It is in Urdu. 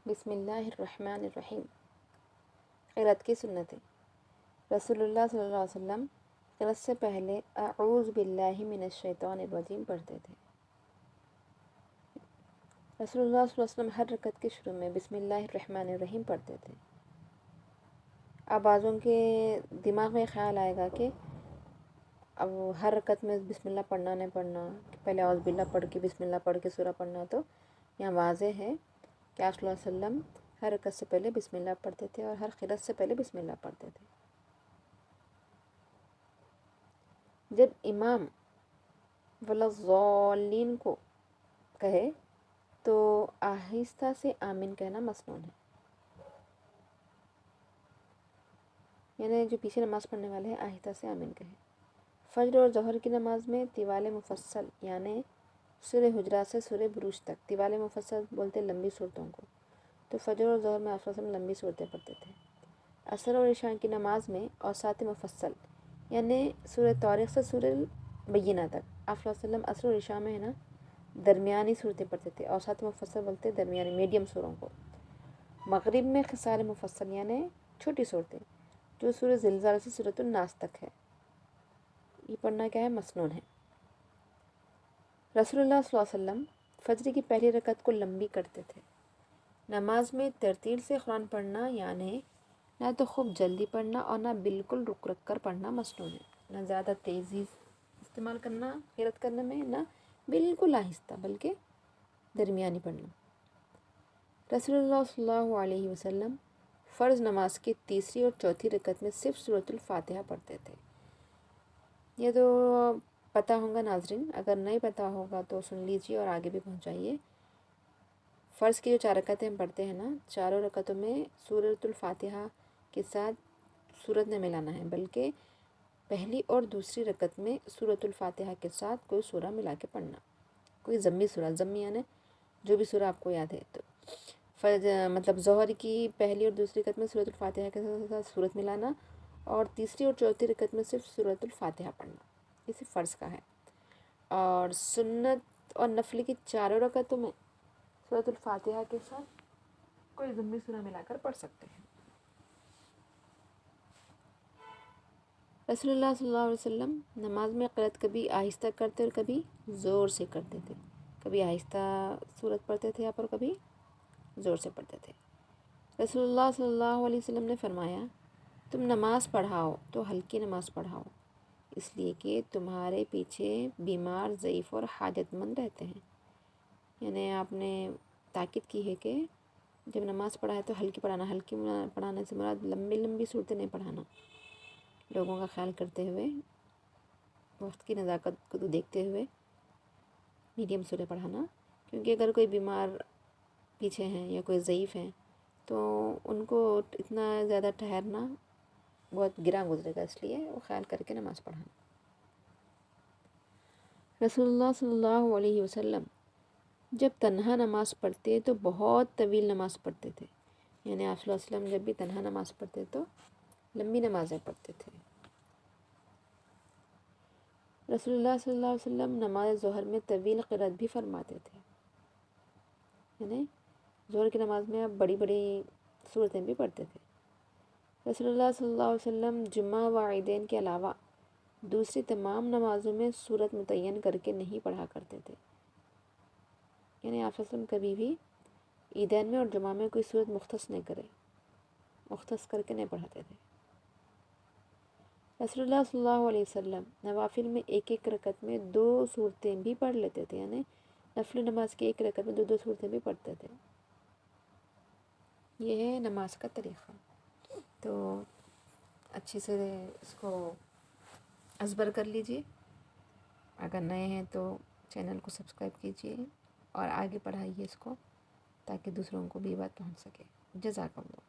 بسم اللہ الرحمن الرحیم۔ قرأت کی سنتیں۔ رسول اللہ صلی اللہ علیہ وسلم قرأت سے پہلے اعوذ باللہ من الشیطان الرجیم پڑھتے تھے۔ رسول اللہ صلی اللہ علیہ وسلم ہر رکعت کے شروع میں بسم اللہ الرحمن الرحیم پڑھتے تھے۔ اب بعضوں کے دماغ میں خیال آئے گا کہ اب ہر رکعت میں بسم اللہ پڑھنا نہیں پڑھنا، پہلے اعوذ باللہ پڑھ کے بسم اللہ پڑھ کے سورہ پڑھنا، تو یہاں واضح ہے کہ آپ صلی اللہ علیہ وسلم ہر رکعت سے پہلے بسم اللہ پڑھتے تھے اور ہر قرأت سے پہلے بسم اللہ پڑھتے تھے۔ جب امام وَلَضَّالِّينَ کو کہے تو آہستہ سے آمین کہنا مسنون ہے، یعنی جو پیچھے نماز پڑھنے والے ہیں آہستہ سے آمین کہیں۔ فجر اور ظہر کی نماز میں طوال مفصل یعنی سورہ حجرات سے سورہ بروج تک، طوال مفصل بولتے ہیں لمبی صورتوں کو، تو فجر اور ظہر میں آپ صلی اللہ علیہ وسلم لمبی صورتیں پڑھتے تھے۔ عصر اور عشاء کی نماز میں اوساط مفصل یعنی سورہ طارق سے سورہ بینہ تک، آپ صلی اللہ علیہ وسلم عصر اور عشاء میں ہے نا درمیانی صورتیں پڑھتے تھے۔ اوساط مفصل بولتے ہیں درمیانی میڈیم سوروں کو۔ مغرب میں قصار مفصل یعنی چھوٹی صورتیں جو سورہ زلزلہ سے سورۃ الناس تک ہے، یہ پڑھنا کیا ہے مسنون ہے۔ رسول اللہ صلی اللہ علیہ وسلم فجر کی پہلی رکعت کو لمبی کرتے تھے۔ نماز میں ترتیل سے قرآن پڑھنا یعنی نہ تو خوب جلدی پڑھنا اور نہ بالکل رک رک کر پڑھنا مسنون ہے، نہ زیادہ تیزی استعمال کرنا قرأت کرنے میں، نہ بالکل آہستہ بلکہ درمیانی پڑھنا۔ رسول اللہ صلی اللہ علیہ وسلم فرض نماز کی تیسری اور چوتھی رکعت میں صرف سورۃ الفاتحہ پڑھتے تھے۔ یہ تو پتہ ہوگا ناظرین، اگر نہیں پتہ ہوگا تو سن لیجیے اور آگے بھی پہنچائیے۔ فرض کی جو 4 رکعتیں ہم پڑھتے ہیں نا، چاروں رکعتوں میں سورۃ الفاتحہ کے ساتھ سورت نہیں ملانا ہے، بلکہ پہلی اور دوسری رکعت میں سورۃ الفاتحہ کے ساتھ کوئی سورہ ملا کے پڑھنا، کوئی ضمی سورہ، ضمی یعنی جو بھی سورہ آپ کو یاد ہے۔ تو مطلب ظہر کی پہلی اور دوسری رکعت میں سورۃ الفاتحہ کے ساتھ سورت ملانا، اور تیسری اور چوتھی رکعت میں صرف سورۃ الفاتحہ پڑھنا، یہ صرف فرض کا ہے۔ اور سنت اور نفل کی چاروں رکعتوں میں سورۃ الفاتحہ کے ساتھ کوئی ضمی سورہ ملا کر پڑھ سکتے ہیں۔ رسول اللہ صلی اللہ علیہ وسلم نماز میں قرأت کبھی آہستہ کرتے اور کبھی زور سے کرتے تھے، کبھی آہستہ سورت پڑھتے تھے اور کبھی زور سے پڑھتے تھے۔ رسول اللہ صلی اللہ علیہ وسلم نے فرمایا، تم نماز پڑھاؤ تو ہلکی نماز پڑھاؤ، اس لیے کہ تمہارے پیچھے بیمار، ضعیف اور حاجت مند رہتے ہیں۔ یعنی آپ نے تاکید کی ہے کہ جب نماز پڑھائے تو ہلکی پڑھانا، ہلکی پڑھانے سے مراد لمبی لمبی صورتیں نہیں پڑھانا، لوگوں کا خیال کرتے ہوئے، وقت کی نزاکت کو دیکھتے ہوئے میڈیم سورہ پڑھانا، کیونکہ اگر کوئی بیمار پیچھے ہیں یا کوئی ضعیف ہیں تو ان کو اتنا زیادہ ٹھہرنا بہت گراں گزرے گا، اس لیے وہ خیال کر کے نماز پڑھانا۔ رسول اللہ صلی اللہ علیہ وسلم جب تنہا نماز پڑھتے تو بہت طویل نماز پڑھتے تھے، یعنی آپ صلی اللہ علیہ وسلم جب بھی تنہا نماز پڑھتے تو لمبی نمازیں پڑھتے تھے۔ رسول اللہ صلی اللہ علیہ وسلم نماز ظہر میں طویل قرأت بھی فرماتے تھے، یعنی ظہر کی نماز میں آپ بڑی بڑی صورتیں بھی پڑھتے تھے۔ رسول اللہ صلی اللہ علیہ وسلم جمعہ و عیدین کے علاوہ دوسری تمام نمازوں میں سورت متعین کر کے نہیں پڑھا کرتے تھے، یعنی آپ صلی اللہ علیہ وسلم کبھی بھی عیدین میں اور جمعہ میں کوئی سورت مختص کر کے نہیں پڑھاتے تھے۔ رسول اللہ صلی اللہ علیہ وسلم نوافل میں ایک ایک رکعت میں 2 صورتیں بھی پڑھ لیتے تھے، یعنی نفل نماز کی ایک رکعت میں 2 صورتیں بھی پڑھتے تھے۔ یہ ہے نماز کا طریقہ، تو اچھے سے اس کو ازبر کر لیجئے۔ اگر نئے ہیں تو چینل کو سبسکرائب کیجئے اور آگے پڑھائیے اس کو، تاکہ دوسروں کو بھی بات پہنچ سکے۔ جزاک اللہ۔